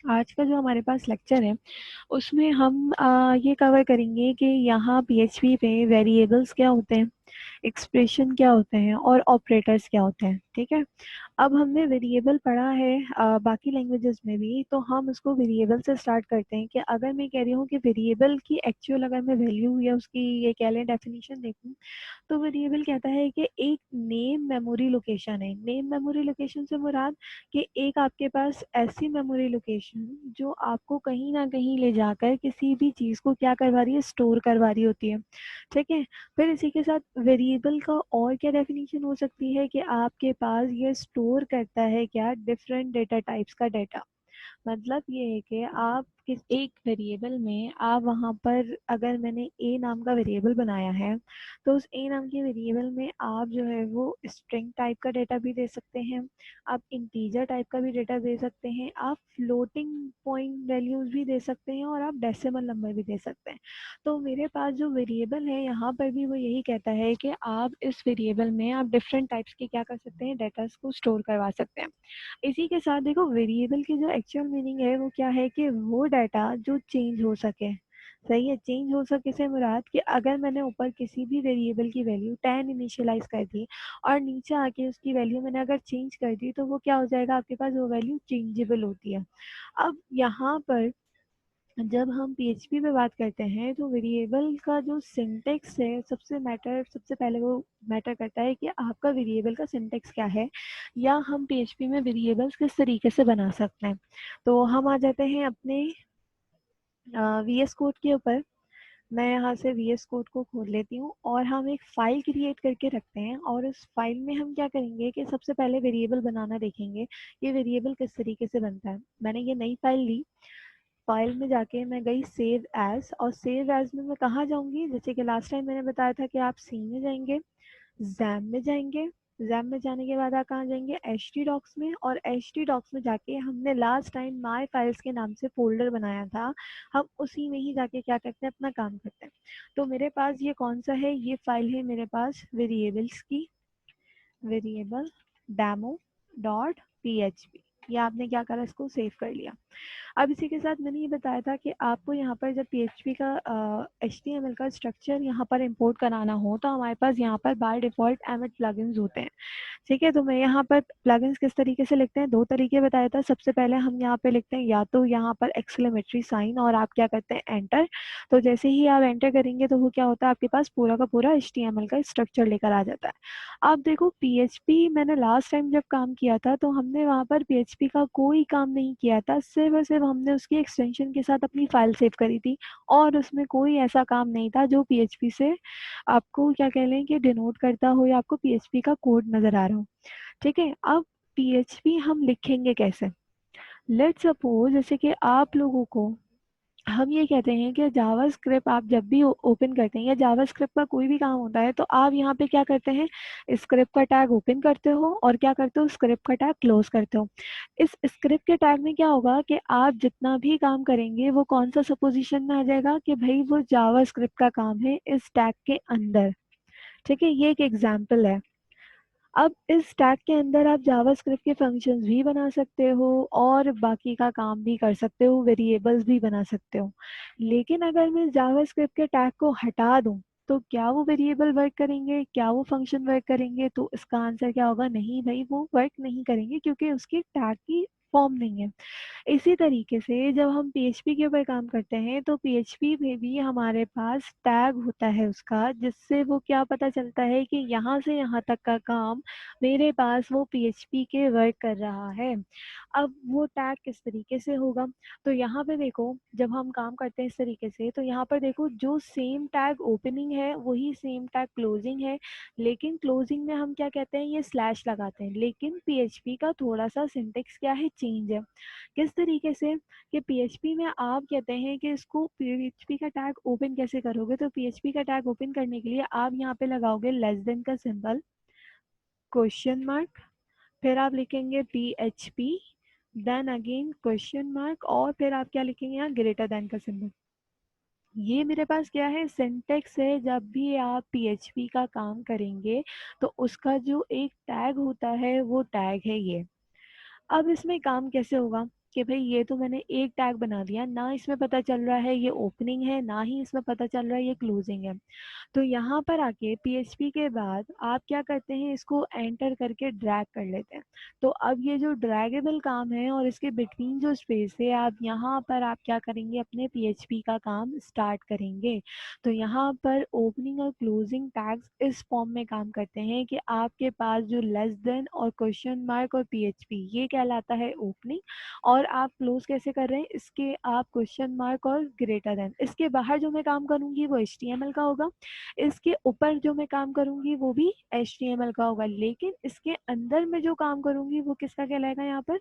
आज का जो हमारे पास लेक्चर है उसमें हम ये कवर करेंगे कि यहाँ पीएचपी पे वेरिएबल्स क्या होते हैं, एक्सप्रेशन क्या होते हैं और ऑपरेटर्स क्या होते हैं। ठीक है, अब हमने वेरिएबल पढ़ा है बाकी लैंग्वेजेस में भी, तो हम उसको वेरिएबल से स्टार्ट करते हैं कि अगर मैं कह रही हूँ कि वेरिएबल की एक्चुअल अगर मैं वैल्यू या उसकी ये कह लें डेफिनेशन देखूँ, तो वेरिएबल कहता है कि एक नेम मेमोरी लोकेशन है। नेम मेमोरी लोकेशन से मुराद कि एक आपके पास ऐसी मेमोरी लोकेशन जो आपको कहीं ना कहीं ले जाकर किसी भी चीज़ को क्या करवा रही है, स्टोर करवा रही होती है। ठीक है, फिर इसी के साथ वेरिएबल का और क्या डेफिनेशन हो सकती है कि आपके पास ये स्टोर करता है क्या, डिफरेंट डेटा टाइप्स का डेटा। मतलब ये है कि आप किस एक वेरिएबल में आप वहाँ पर अगर मैंने ए नाम का वेरिएबल बनाया है तो उस ए नाम के वेरिएबल में आप जो है वो स्ट्रिंग टाइप का डेटा भी दे सकते हैं, आप इंटीजर टाइप का भी डेटा दे सकते हैं, आप फ्लोटिंग पॉइंट वैल्यूज भी दे सकते हैं और आप डेसिमल नंबर भी दे सकते हैं। तो मेरे पास जो वेरिएबल है यहाँ पर भी वो यही कहता है कि आप इस वेरिएबल में आप डिफरेंट टाइप्स के क्या कर सकते हैं, डेटा को स्टोर करवा सकते हैं। इसी के साथ देखो वेरिएबल की जो एक्चुअल मीनिंग है वो क्या है कि वो डाटा जो चेंज हो सके। सही है, चेंज हो सके से मुराद कि अगर मैंने ऊपर किसी भी वेरिएबल की वैल्यू 10 इनिशियलाइज कर दी और नीचे आके उसकी वैल्यू मैंने अगर चेंज कर दी तो वो क्या हो जाएगा, आपके पास वो वैल्यू चेंजेबल होती है। अब यहाँ पर जब हम पीएचपी पे बात करते हैं तो वेरिएबल का जो सिंटेक्स है सबसे पहले वो मैटर करता है कि आपका वेरिएबल का सिंटेक्स क्या है, या हम पीएचपी में वेरिएबल्स किस तरीके से बना सकते हैं। तो हम आ जाते हैं अपने वीएस कोड के ऊपर। मैं यहाँ से वीएस कोड को खोल लेती हूँ और हम एक फ़ाइल क्रिएट करके रखते हैं और उस फाइल में हम क्या करेंगे कि सबसे पहले वेरिएबल बनाना देखेंगे। ये वेरिएबल किस तरीके से बनता है। मैंने ये नई फाइल ली, फाइल में जाके मैं गई सेव एज, और सेव एज में मैं कहाँ जाऊँगी, जैसे कि लास्ट टाइम मैंने बताया था कि आप सी में जाएंगे, जैम में जाएंगे, जैम में जाने के बाद आप कहाँ जाएंगे, एच टी डॉक्स में, और एच टी डॉक्स में जाके हमने लास्ट टाइम माई फाइल्स के नाम से फोल्डर बनाया था, हम उसी में ही जाके क्या करते हैं, अपना काम करते हैं। तो मेरे पास ये कौन सा है, ये फाइल है मेरे पास वेरिएबल्स की, variable demo dot P H P. ये आपने क्या करा, इसको सेव कर लिया। अब इसी के साथ मैंने ये बताया था कि आपको यहाँ पर जब पीएचपी का एचटीएमएल का स्ट्रक्चर यहाँ पर इंपोर्ट कराना हो तो हमारे पास यहाँ पर बाय डिफ़ॉल्ट एमिट प्लगइन्स होते हैं। ठीक है, तो मैं यहाँ पर प्लगइन्स किस तरीके से लिखते हैं, दो तरीके बताया था। सबसे पहले हम यहाँ पे लिखते हैं या तो यहाँ पर एक्सक्लेमेटरी साइन और आप क्या करते हैं, एंटर। तो जैसे ही आप एंटर करेंगे तो वो क्या होता है, आपके पास पूरा का पूरा एचटीएमएल का स्ट्रक्चर लेकर आ जाता है। आप देखो पीएचपी मैंने लास्ट टाइम जब काम किया था तो हमने वहाँ पर पीएचपी का कोई काम नहीं किया था, सिर्फ और सिर्फ हमने उसकी एक्सटेंशन के साथ अपनी फाइल सेव करी थी और उसमें कोई ऐसा काम नहीं था जो पीएचपी से आपको क्या कह लें कि डिनोट करता हो या आपको पीएचपी का कोड नज़र आ रहा हो। ठीक है, अब पीएचपी हम लिखेंगे कैसे। लेट्स सपोज जैसे कि आप लोगों को हम ये कहते हैं कि जावा स्क्रिप्ट आप जब भी ओपन करते हैं या जावा स्क्रिप्ट का कोई भी काम होता है तो आप यहाँ पे क्या करते हैं, स्क्रिप्ट का टैग ओपन करते हो और क्या करते हो, स्क्रिप्ट का टैग क्लोज करते हो। इस स्क्रिप्ट के टैग में क्या होगा कि आप जितना भी काम करेंगे वो कौन सा सपोजिशन में आ जाएगा कि भाई वो जावा स्क्रिप्ट का काम है इस टैग के अंदर। ठीक है, ये एक एग्जाम्पल है। अब इस टैग के अंदर आप जावास्क्रिप्ट के फंक्शंस भी बना सकते हो और बाकी का काम भी कर सकते हो, वेरिएबल्स भी बना सकते हो। लेकिन अगर मैं जावास्क्रिप्ट के टैग को हटा दूं तो क्या वो वेरिएबल वर्क करेंगे, क्या वो फंक्शन वर्क करेंगे, तो इसका आंसर क्या होगा, नहीं भाई वो वर्क नहीं करेंगे क्योंकि उसकी टैग की फॉर्म नहीं है। इसी तरीके से जब हम पीएचपी के ऊपर काम करते हैं तो पीएचपी में भी हमारे पास टैग होता है उसका, जिससे वो क्या पता चलता है कि यहाँ से यहाँ तक का काम मेरे पास वो पीएचपी के वर्क कर रहा है। अब वो टैग किस तरीके से होगा, तो यहाँ पे देखो जब हम काम करते हैं इस तरीके से तो यहाँ पर देखो जो सेम टैग ओपनिंग है वही सेम टैग क्लोजिंग है, लेकिन क्लोजिंग में हम क्या कहते हैं, ये स्लैश लगाते हैं। लेकिन पीएचपी का थोड़ा सा सिंटेक्स क्या है, चेंज है। किस तरीके से कि पीएचपी में आप कहते हैं कि इसको पीएचपी का टैग ओपन कैसे करोगे, तो पीएचपी का टैग ओपन करने के लिए आप यहाँ पे लगाओगे लेस देन का सिंबल, क्वेश्चन मार्क, फिर आप लिखेंगे PHP, then again question mark, और फिर आप क्या लिखेंगे यहाँ, ग्रेटर देन का सिंबल। ये मेरे पास क्या है, सिंटेक्स है। जब भी आप पीएचपी का काम करेंगे तो उसका जो एक टैग होता है वो टैग है ये। अब इसमें काम कैसे होगा, कि भाई ये तो मैंने एक टैग बना दिया, ना इसमें पता चल रहा है ये ओपनिंग है, ना ही इसमें पता चल रहा है ये क्लोजिंग है। तो यहाँ पर आके पीएचपी के बाद आप क्या करते हैं, इसको एंटर करके ड्रैग कर लेते हैं। तो अब ये जो ड्रैगेबल काम है और इसके बिटवीन जो स्पेस है, आप यहाँ पर आप क्या करेंगे, अपने पीएचपी का काम स्टार्ट करेंगे। तो यहाँ पर ओपनिंग और क्लोजिंग टैग्स इस फॉर्म में काम करते हैं कि आपके पास जो लेस देन और क्वेश्चन मार्क और पीएचपी ये कहलाता है ओपनिंग, और आप क्लोज कैसे कर रहे हैं, इसके आप क्वेश्चन मार्क और ग्रेटर देन, इसके बाहर जो मैं काम करूंगी वो HTML का होगा, इसके ऊपर जो मैं काम करूंगी वो भी HTML का होगा, लेकिन इसके अंदर में जो काम करूंगी वो किसका कहलाएगा, यहाँ पर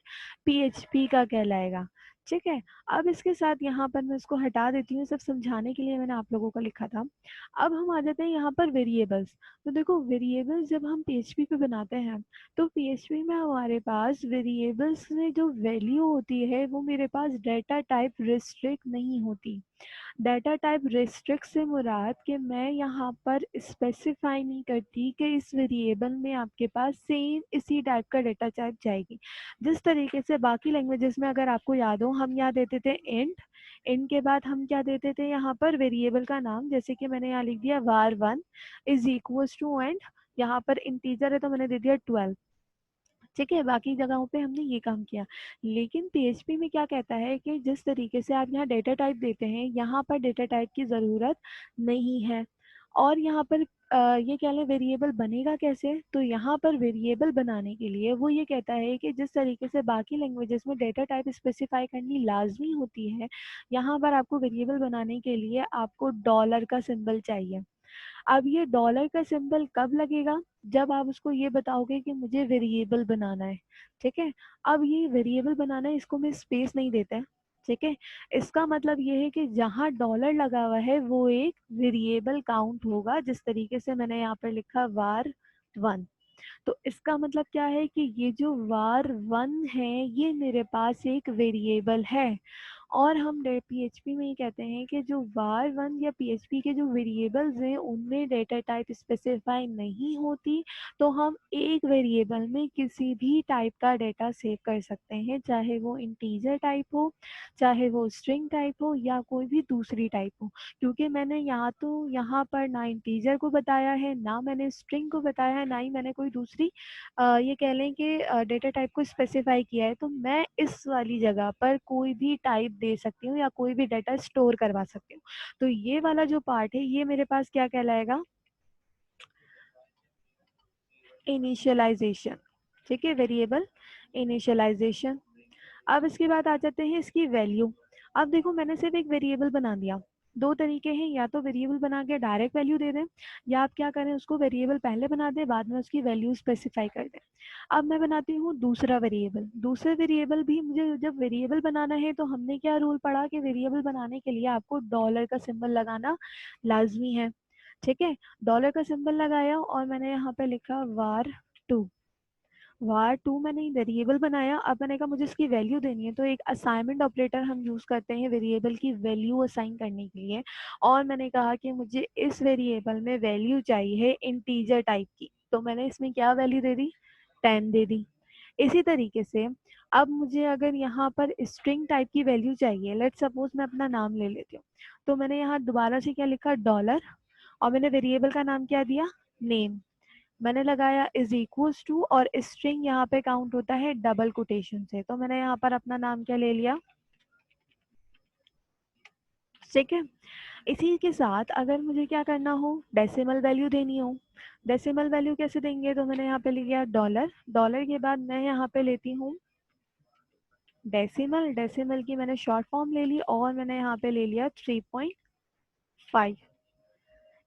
PHP का कहलाएगा। ठीक है। अब इसके साथ यहाँ पर मैं इसको हटा देती हूँ, सब समझाने के लिए मैंने आप लोगों को लिखा था। अब हम आ जाते हैं यहाँ पर वेरिएबल्स। तो देखो वेरिएबल्स जब हम PHP पे बनाते हैं, तो PHP में हमारे पास वेरिएबल्स में जो वैल्यू होती है वो मेरे पास डेटा टाइप रिस्ट्रिक्ट नहीं होती। डाटा टाइप रेस्ट्रिक्ट से मुराद कि मैं यहाँ पर स्पेसिफाई नहीं करती कि इस वेरिएबल में आपके पास सेम इसी टाइप का डेटा टाइप जाएगी। जिस तरीके से बाकी लैंग्वेजेस में अगर आपको याद हो, हम यहाँ देते थे इंट, इंट के बाद हम क्या देते थे यहाँ पर वेरिएबल का नाम, जैसे कि मैंने यहाँ लिख दिया var1 is equals to and यहाँ पर इंटीजर है तो मैंने दे दिया 12। ठीक है, बाकी जगहों पे हमने ये काम किया। लेकिन पीएचपी में क्या कहता है कि जिस तरीके से आप यहाँ डेटा टाइप देते हैं, यहाँ पर डेटा टाइप की ज़रूरत नहीं है। और यहाँ पर ये कह लें वेरिएबल बनेगा कैसे, तो यहाँ पर वेरिएबल बनाने के लिए वो ये कहता है कि जिस तरीके से बाकी लैंग्वेजेस में डेटा टाइप स्पेसिफाई करनी लाजमी होती है, यहाँ पर आपको वेरिएबल बनाने के लिए आपको डॉलर का सिंबल चाहिए। अब ये डॉलर का सिंबल कब लगेगा, जब आप उसको ये बताओगे कि मुझे वेरिएबल बनाना है। ठीक है। अब ये वेरिएबल बनाना है, इसको मैं स्पेस नहीं देता है। ठीक है। इसका मतलब ये है कि जहाँ डॉलर लगा हुआ है वो एक वेरिएबल काउंट होगा, जिस तरीके से मैंने यहाँ पर लिखा var1। तो इसका मतलब क्या है कि ये जो var1 है ये मेरे पास एक वेरिएबल है। और हम PHP में ये कहते हैं कि जो var1 या PHP के जो वेरिएबल्स हैं उनमें डेटा टाइप स्पेसिफाई नहीं होती, तो हम एक वेरिएबल में किसी भी टाइप का डेटा सेव कर सकते हैं, चाहे वो इंटीजर टाइप हो, चाहे वो स्ट्रिंग टाइप हो, या कोई भी दूसरी टाइप हो। क्योंकि मैंने यहाँ पर ना इंटीजर को बताया है, ना मैंने स्ट्रिंग को बताया है, ना ही मैंने कोई दूसरी ये कह लें कि डेटा टाइप को स्पेसिफाई किया है, तो मैं इस वाली जगह पर कोई भी टाइप दे सकती हूँ या कोई भी डेटा स्टोर करवा सकती हूँ। तो ये वाला जो पार्ट है ये मेरे पास क्या कहलाएगा, इनिशियलाइजेशन। ठीक है, वेरिएबल इनिशियलाइजेशन। अब इसके बाद आ जाते हैं इसकी वैल्यू। अब देखो मैंने सिर्फ एक वेरिएबल बना दिया, दो तरीके हैं, या तो वेरिएबल बना के डायरेक्ट वैल्यू दे दें, या आप क्या करें उसको वेरिएबल पहले बना दें बाद में उसकी वैल्यू स्पेसिफाई कर दें। अब मैं बनाती हूँ दूसरा वेरिएबल। दूसरे वेरिएबल भी मुझे जब वेरिएबल बनाना है तो हमने क्या रूल पढ़ा कि वेरिएबल बनाने के लिए आपको डॉलर का सिंबल लगाना लाजमी है। ठीक है, डॉलर का सिंबल लगाया और मैंने यहाँ पे लिखा var2। var2 मैंने वेरिएबल बनाया। अब मैंने कहा मुझे इसकी वैल्यू देनी है, तो एक असाइनमेंट ऑपरेटर हम यूज करते हैं वेरिएबल की वैल्यू असाइन करने के लिए। और मैंने कहा कि मुझे इस वेरिएबल में वैल्यू चाहिए इंटीजर टाइप की, तो मैंने इसमें क्या वैल्यू दे दी, 10 दे दी। इसी तरीके से अब मुझे अगर यहाँ पर स्ट्रिंग टाइप की वैल्यू चाहिए, लेट सपोज मैं अपना नाम ले लेती हूँ, तो मैंने यहाँ दोबारा से क्या लिखा, डॉलर, और मैंने वेरिएबल का नाम क्या दिया, नेम। मैंने लगाया इज इक्वल्स टू, और स्ट्रिंग यहाँ पे काउंट होता है डबल कोटेशन से, तो मैंने यहाँ पर अपना नाम क्या ले लिया। ठीक है। इसी के साथ अगर मुझे क्या करना हो, डेसिमल वैल्यू देनी हो, डेसिमल वैल्यू कैसे देंगे, तो मैंने यहाँ पे लिया डॉलर, डॉलर के बाद मैं यहाँ पे लेती हूँ डेसिमल, डेसिमल की मैंने शॉर्ट फॉर्म ले ली और मैंने यहाँ पे ले लिया 3.5।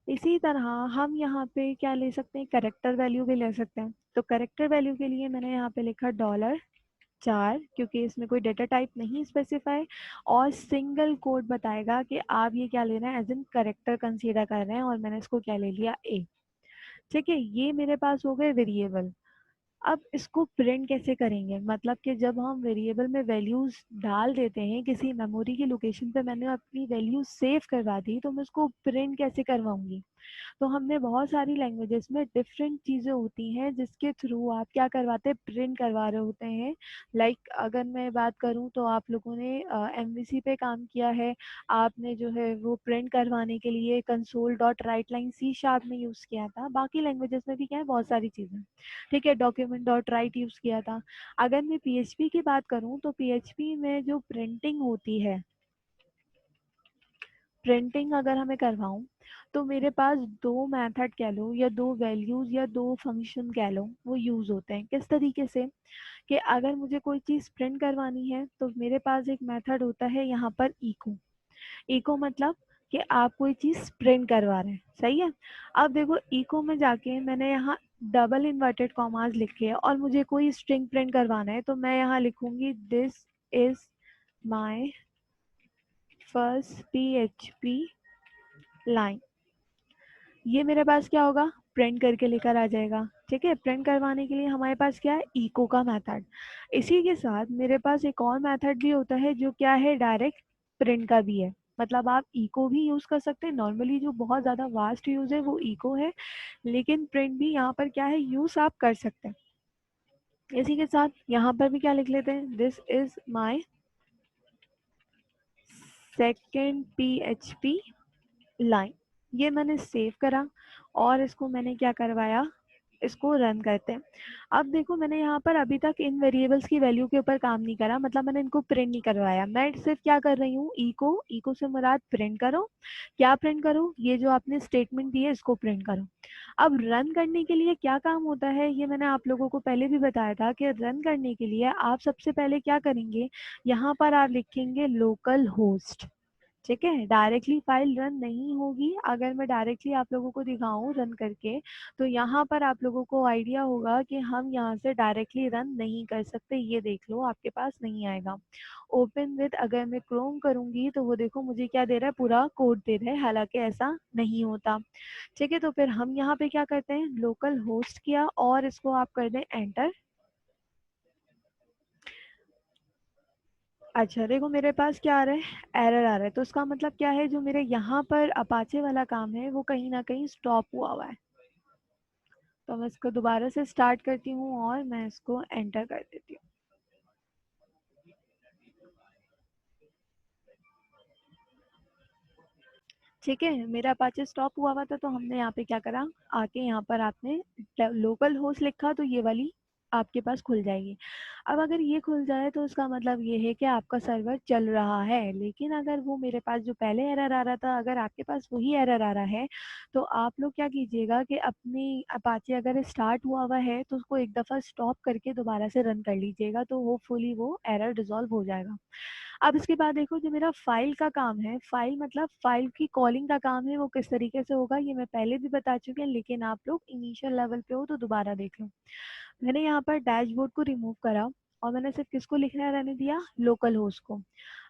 इसी तरह हम यहाँ पे क्या ले सकते हैं, करेक्टर वैल्यू भी ले सकते हैं। तो करेक्टर वैल्यू के लिए मैंने यहाँ पे लिखा $4, क्योंकि इसमें कोई डेटा टाइप नहीं स्पेसिफाई, और सिंगल कोड बताएगा कि आप ये क्या ले रहे हैं, एज इन करेक्टर कंसीडर कर रहे हैं, और मैंने इसको क्या ले लिया, ए। ठीक है, ये मेरे पास हो गए वेरिएबल। अब इसको प्रिंट कैसे करेंगे, मतलब कि जब हम वेरिएबल में वैल्यूज डाल देते हैं किसी मेमोरी की लोकेशन पे, मैंने अपनी वैल्यू सेव करवा दी, तो मैं उसको प्रिंट कैसे करवाऊंगी। तो हमने बहुत सारी लैंग्वेजेस में डिफरेंट चीज़ें होती हैं जिसके थ्रू आप क्या करवाते हैं, प्रिंट करवा रहे होते हैं। लाइक अगर मैं बात करूं तो आप लोगों ने एमवीसी पे काम किया है, आपने जो है वो प्रिंट करवाने के लिए console dot write line C sharp में यूज़ किया था। बाकी लैंग्वेजेस में भी क्या है, बहुत सारी चीज़ें, ठीक है, डॉक्यूमेंट डॉट राइट यूज़ किया था। अगर मैं पीएचपी की बात करूं तो पीएचपी में जो प्रिंटिंग होती है, प्रिंटिंग अगर हमें करवाऊँ तो मेरे पास दो मेथड कह लो या दो वैल्यूज़ या दो फंक्शन कह लो वो यूज़ होते हैं। किस तरीके से कि अगर मुझे कोई चीज़ प्रिंट करवानी है तो मेरे पास एक मेथड होता है यहाँ पर इको। इको मतलब कि आप कोई चीज़ प्रिंट करवा रहे हैं, सही है। अब देखो इको में जाके मैंने यहाँ डबल इन्वर्टेड कॉमास लिखे है और मुझे कोई स्ट्रिंग प्रिंट करवाना है, तो मैं यहाँ लिखूंगी this is my first PHP line. ये मेरे पास क्या होगा, प्रिंट करके लेकर आ जाएगा। ठीक है, प्रिंट करवाने के लिए हमारे पास क्या है, इको का मेथड। इसी के साथ मेरे पास एक और मेथड भी होता है जो क्या है, डायरेक्ट प्रिंट का भी है। मतलब आप इको भी यूज कर सकते हैं, नॉर्मली जो बहुत ज्यादा वास्ट यूज है वो इको है, लेकिन प्रिंट भी यहाँ पर क्या है, यूज आप कर सकते हैं। इसी के साथ यहाँ पर भी क्या लिख लेते हैं, this is my second PHP line. ये मैंने सेव करा और इसको मैंने क्या करवाया, इसको रन करते हैं। अब देखो मैंने यहाँ पर अभी तक इन वेरिएबल्स की वैल्यू के ऊपर काम नहीं करा, मतलब मैंने इनको प्रिंट नहीं करवाया। मैं सिर्फ क्या कर रही हूँ, इको, इको से मुराद प्रिंट करो। क्या प्रिंट करो, ये जो आपने स्टेटमेंट दी है इसको प्रिंट करो। अब रन करने के लिए क्या काम होता है, ये मैंने आप लोगों को पहले भी बताया था कि रन करने के लिए आप सबसे पहले क्या करेंगे, यहाँ पर आप लिखेंगे लोकल होस्ट। ठीक है, डायरेक्टली फाइल रन नहीं होगी। अगर मैं डायरेक्टली आप लोगों को दिखाऊं रन करके, तो यहाँ पर आप लोगों को आइडिया होगा कि हम यहाँ से डायरेक्टली रन नहीं कर सकते। ये देख लो आपके पास नहीं आएगा। ओपन विद अगर मैं क्रोम करूंगी तो वो देखो मुझे क्या दे रहा है, पूरा कोड दे रहा है, हालांकि ऐसा नहीं होता। ठीक है, तो फिर हम यहाँ पे क्या करते हैं, लोकल होस्ट किया और इसको आप कर दें एंटर। अच्छा देखो मेरे पास क्या आ रहा है, एरर आ रहा है, तो इसका मतलब क्या है, जो मेरे यहाँ पर अपाचे वाला काम है वो कहीं ना कहीं स्टॉप हुआ हुआ है। तो मैं इसको दोबारा से स्टार्ट करती हूँ और मैं इसको एंटर कर देती हूँ। ठीक है, मेरा अपाचे स्टॉप हुआ हुआ था, तो हमने यहाँ पे क्या करा, आके यहाँ पर आपने लोकल होस्ट लिखा तो ये वाली आपके पास खुल जाएगी। अब अगर ये खुल जाए तो इसका मतलब ये है कि आपका सर्वर चल रहा है। लेकिन अगर वो मेरे पास जो पहले एरर आ रहा था, अगर आपके पास वही एरर आ रहा है, तो आप लोग क्या कीजिएगा कि अपनी अपाचे अगर स्टार्ट हुआ हुआ है तो उसको एक दफ़ा स्टॉप करके दोबारा से रन कर लीजिएगा, तो होपफुली वो एरर डिजॉल्व हो जाएगा। अब इसके बाद देखो जो मेरा फाइल का काम है, फाइल मतलब फाइल की कॉलिंग का काम है, वो किस तरीके से होगा ये मैं पहले भी बता चुकी हूँ, लेकिन आप लोग इनिशियल लेवल पे हो तो दोबारा देख लो। मैंने यहाँ पर डैशबोर्ड को रिमूव करा और मैंने सिर्फ किसको लिखना रहने दिया, लोकल होस्ट को।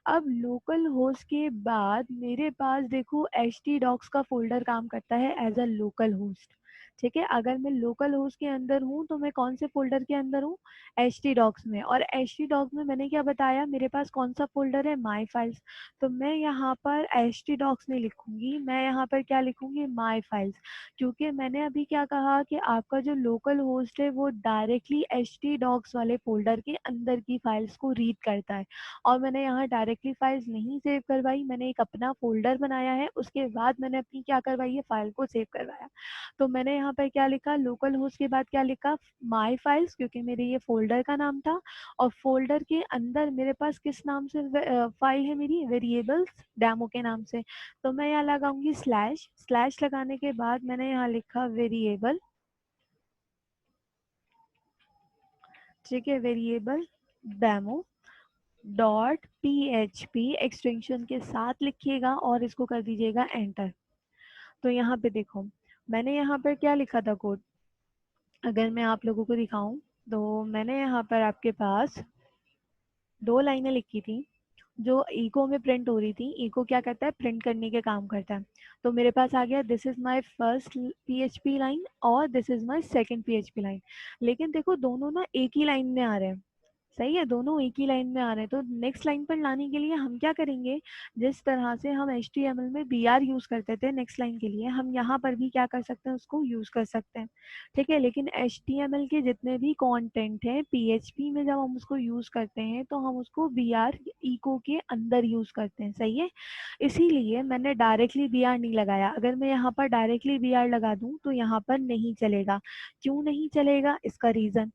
अब लोकल होस्ट के बाद मेरे पास देखो एच टी डॉक्स का फोल्डर काम करता है एज अ लोकल होस्ट। ठीक है, अगर मैं लोकल होस्ट के अंदर हूँ तो मैं कौन से फोल्डर के अंदर हूँ, एच टी डॉक्स में। और एच टी डॉक्स में मैंने क्या बताया, मेरे पास कौन सा फोल्डर है, माई फाइल्स। तो मैं यहाँ पर एच टी डॉक्स नहीं लिखूंगी, मैं यहाँ पर क्या लिखूंगी, माई फाइल्स। क्योंकि मैंने अभी क्या कहा कि आपका जो लोकल होस्ट है वो डायरेक्टली एच टी डॉक्स वाले फोल्डर के अंदर की फाइल्स को रीड करता है। और मैंने यहाँ डायरेक्टली फाइल्स नहीं सेव करवाई, मैंने एक अपना फोल्डर बनाया है, उसके बाद मैंने अपनी क्या करवाई है, फाइल को सेव करवाया। तो मैंने यहाँ पर क्या लिखा, लोकल होस्ट के बाद क्या लिखा, माई फाइल्स, क्योंकि मेरे ये फोल्डर का नाम था। और फोल्डर के अंदर मेरे पास किस नाम से फाइल है, मेरी वेरिएबल्स डेमो के नाम से। तो मैं यहाँ लगाऊंगी स्लैश, स्लैश लगाने के बाद मैंने यहाँ लिखा वेरिएबल। ठीक है, variable demo dot P H P extension के साथ लिखिएगा और इसको कर दीजिएगा एंटर। तो यहाँ पे देखो मैंने यहाँ पर क्या लिखा था कोड, अगर मैं आप लोगों को दिखाऊं तो मैंने यहाँ पर आपके पास दो लाइनें लिखी थी। जो इको में प्रिंट हो रही थी, इको क्या करता है, प्रिंट करने के काम करता है। तो मेरे पास आ गया this is my first PHP line और this is my second PHP line. लेकिन देखो दोनों ना एक ही लाइन में आ रहे हैं, सही है, दोनों एक ही लाइन में आ रहे हैं। तो नेक्स्ट लाइन पर लाने के लिए हम क्या करेंगे, जिस तरह से हम HTML में BR यूज करते थे नेक्स्ट लाइन के लिए, हम यहाँ पर भी क्या कर सकते हैं, उसको यूज कर सकते हैं। ठीक है, लेकिन HTML के जितने भी कंटेंट है PHP में जब हम उसको यूज करते हैं तो हम उसको BR इको के अंदर यूज करते हैं, सही है। इसीलिए मैंने डायरेक्टली BR नहीं लगाया। अगर मैं यहाँ पर डायरेक्टली BR लगा दूं तो यहाँ पर नहीं चलेगा। क्यों नहीं चलेगा, इसका रीजन,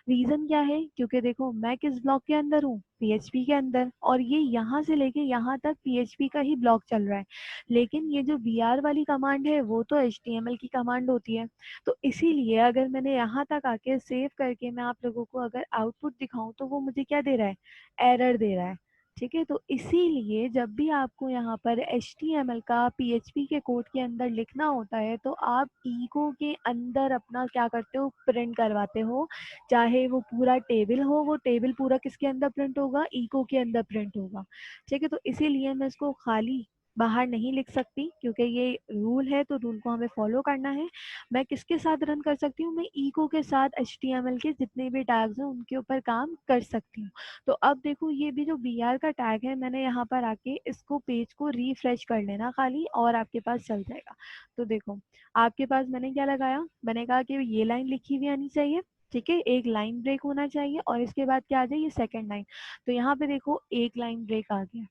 रीजन क्या है, क्योंकि देखो मैं किस ब्लॉक के अंदर हूँ, PHP के अंदर, और ये यहाँ से लेके यहाँ तक PHP का ही ब्लॉक चल रहा है। लेकिन ये जो BR वाली कमांड है वो तो HTML की कमांड होती है। तो इसीलिए अगर मैंने यहाँ तक आके सेव करके मैं आप लोगों को अगर आउटपुट दिखाऊं तो वो मुझे क्या दे रहा है, एरर दे रहा है। ठीक है, तो इसीलिए जब भी आपको यहाँ पर HTML का PHP के कोड के अंदर लिखना होता है तो आप इको के अंदर अपना क्या करते हो, प्रिंट करवाते हो। चाहे वो पूरा टेबल हो, वो टेबल पूरा किसके अंदर प्रिंट होगा, इको के अंदर प्रिंट होगा। ठीक है, तो इसीलिए मैं इसको खाली बाहर नहीं लिख सकती, क्योंकि ये रूल है तो रूल को हमें फॉलो करना है। मैं किसके साथ रन कर सकती हूँ, मैं इको के साथ HTML के जितने भी टैग्स हैं उनके ऊपर काम कर सकती हूँ। तो अब देखो ये भी जो BR का टैग है, मैंने यहाँ पर आके इसको पेज को रिफ्रेश कर लेना खाली और आपके पास चल जाएगा। तो देखो आपके पास मैंने क्या लगाया, मैंने कहा कि ये लाइन लिखी हुई आनी चाहिए। ठीक है, एक लाइन ब्रेक होना चाहिए और इसके बाद क्या आ जाए, ये सेकंड लाइन। तो यहाँ पे देखो एक लाइन ब्रेक आ गया।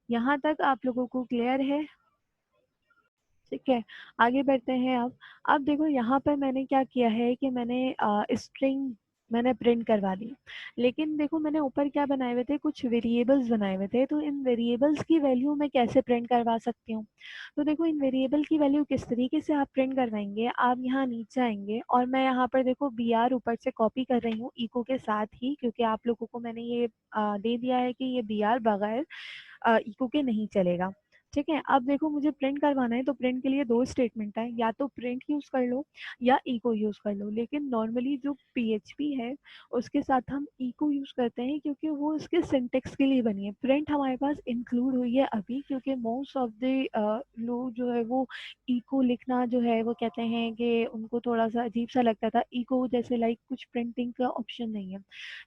यहाँ तक आप लोगों को क्लियर है। ठीक है, आगे बढ़ते हैं। अब देखो यहाँ पर मैंने क्या किया है कि मैंने स्ट्रिंग मैंने प्रिंट करवा दी। लेकिन देखो मैंने ऊपर क्या बनाए हुए थे, कुछ वेरिएबल्स बनाए हुए थे। तो इन वेरिएबल्स की वैल्यू मैं कैसे प्रिंट करवा सकती हूँ, तो देखो इन वेरिएबल की वैल्यू किस तरीके से आप प्रिंट करवाएंगे, आप यहाँ नीचे आएंगे और मैं यहाँ पर देखो BR ऊपर से कॉपी कर रही हूँ इको के साथ ही, क्योंकि आप लोगों को मैंने ये दे दिया है कि ये BR बगैर इको के नहीं चलेगा। ठीक है, अब देखो मुझे प्रिंट करवाना है तो प्रिंट के लिए दो स्टेटमेंट है, या तो प्रिंट यूज कर लो या इको यूज कर लो। लेकिन नॉर्मली जो PHP है उसके साथ हम इको यूज करते हैं, क्योंकि वो उसके सिंटेक्स के लिए बनी है। प्रिंट हमारे पास इंक्लूड हुई है अभी, क्योंकि मोस्ट ऑफ द लोग जो है वो इको लिखना जो है वो कहते हैं कि उनको थोड़ा सा अजीब सा लगता था, इको जैसे लाइक कुछ प्रिंटिंग का ऑप्शन नहीं है।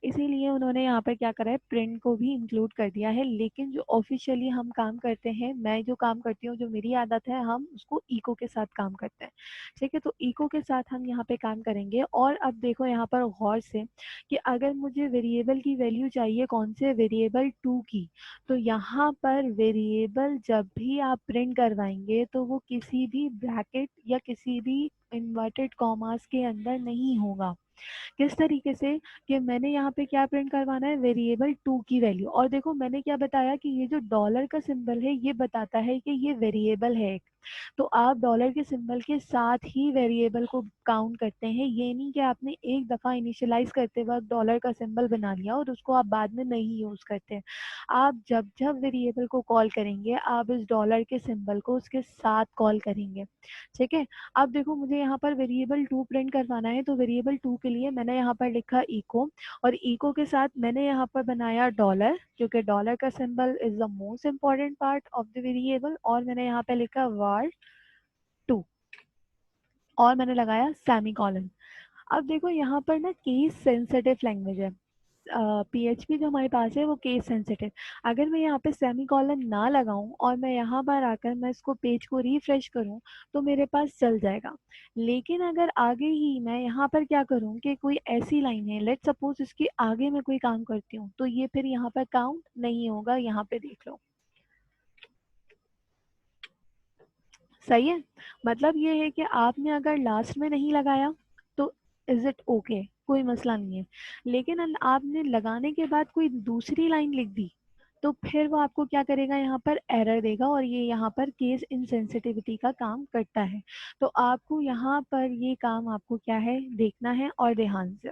इसीलिए उन्होंने यहाँ पर क्या करा है, प्रिंट को भी इंक्लूड कर दिया है। लेकिन जो ऑफिशियली हम काम करते हैं, मैं जो काम करती हूँ, जो मेरी आदत है, हम उसको इको के साथ काम करते हैं। ठीक है, तो इको के साथ हम यहाँ पे काम करेंगे। और अब देखो यहाँ पर गौर से कि अगर मुझे वेरिएबल की वैल्यू चाहिए, कौन से, वेरिएबल 2 की, तो यहाँ पर वेरिएबल जब भी आप प्रिंट करवाएंगे तो वो किसी भी ब्रैकेट या किसी भी इन्वर्टेड कॉमास के अंदर नहीं होगा। किस तरीके से, कि मैंने यहाँ पे क्या प्रिंट करवाना है, वेरिएबल 2 की वैल्यू। और देखो मैंने क्या बताया कि ये जो डॉलर का सिंबल है ये बताता है कि ये वेरिएबल है एक। तो आप डॉलर के सिंबल के साथ ही वेरिएबल को काउंट करते हैं, ये नहीं कि आपने एक दफ़ा इनिशियलाइज करते वक्त डॉलर का सिंबल बना लिया और उसको आप बाद में नहीं यूज़ करते। आप जब जब वेरिएबल को कॉल करेंगे आप इस डॉलर के सिंबल को उसके साथ कॉल करेंगे। ठीक है, अब देखो मुझे यहाँ पर वेरिएबल 2 प्रिंट करवाना है, तो वेरिएबल 2 के लिए मैंने यहाँ पर लिखा इको, और इको के साथ मैंने यहाँ पर बनाया डॉलर, क्योंकि डॉलर का symbol is the most important part of the variable. और मैंने यहाँ पे लिखा var 2 और मैंने लगाया सेमी कॉलन। अब देखो यहाँ पर ना केस सेंसिटिव लैंग्वेज है, PHP जो हमारे पास है वो केस सेंसिटिव। अगर मैं यहाँ पे सेमी कॉलन ना लगाऊं और मैं यहाँ पर आकर मैं इसको पेज को रिफ्रेश करूं तो मेरे पास चल जाएगा। लेकिन अगर आगे ही मैं यहाँ पर क्या करूँ कि कोई ऐसी लाइन है, लेट सपोज इसके आगे मैं कोई काम करती हूँ, तो ये फिर यहाँ पर काउंट नहीं होगा। यहाँ पे देख लो, सही है। मतलब ये है कि आपने अगर लास्ट में नहीं लगाया तो इज इट ओके, कोई मसला नहीं है। लेकिन आपने लगाने के बाद कोई दूसरी लाइन लिख दी तो फिर वो आपको क्या करेगा, यहाँ पर एरर देगा, और ये यहाँ पर केस इनसेंसिटिविटी का काम करता है। तो आपको यहाँ पर ये काम आपको क्या है, देखना है और ध्यान से।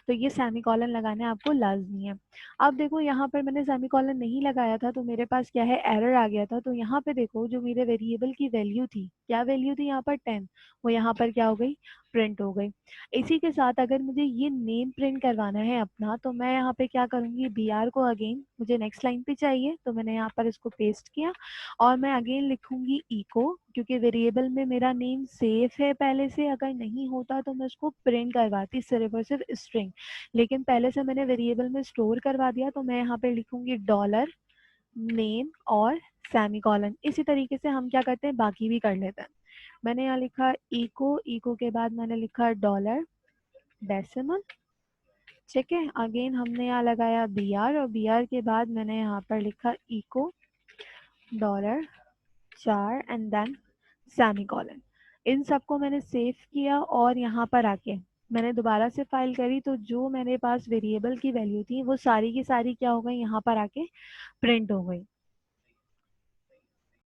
तो ये सेमीकोलन लगाना आपको लाजमी है। अब देखो यहाँ पर मैंने सेमीकोलन नहीं लगाया था तो मेरे पास क्या है, एरर आ गया था। तो यहाँ पे देखो जो मेरे वेरिएबल की वैल्यू थी, क्या वैल्यू थी यहाँ पर 10, वो यहाँ पर क्या हो गई प्रिंट हो गई। इसी के साथ अगर मुझे ये नेम प्रिंट करवाना है अपना, तो मैं यहाँ पे क्या करूँगी, बी आर को अगेन मुझे नेक्स्ट लाइन पे चाहिए, तो मैंने यहाँ पर इसको पेस्ट किया और मैं अगेन लिखूंगी इको, क्योंकि वेरिएबल में मेरा नेम सेफ है पहले से, अगर नहीं होता तो मैं उसको प्रिंट करवाती सिर्फ और सिर्फ स्ट्रिंग, लेकिन पहले से मैंने वेरिएबल में स्टोर करवा दिया, तो मैं यहाँ पे लिखूंगी डॉलर नेम और सेमी कॉलन। इसी तरीके से हम क्या करते हैं, बाकी भी कर लेते हैं। मैंने यहाँ लिखा इको, इको के बाद मैंने लिखा डॉलर डेसिमल, ठीक है। अगेन हमने यहाँ लगाया बी आर, और बी आर के बाद मैंने यहाँ पर लिखा echo dollar 4 and then semicolon. इन सबको मैंने सेव किया और यहाँ पर आके मैंने दोबारा से फाइल करी, तो जो मेरे पास वेरिएबल की वैल्यू थी वो सारी की सारी क्या हो गई, यहाँ पर आके प्रिंट हो गई।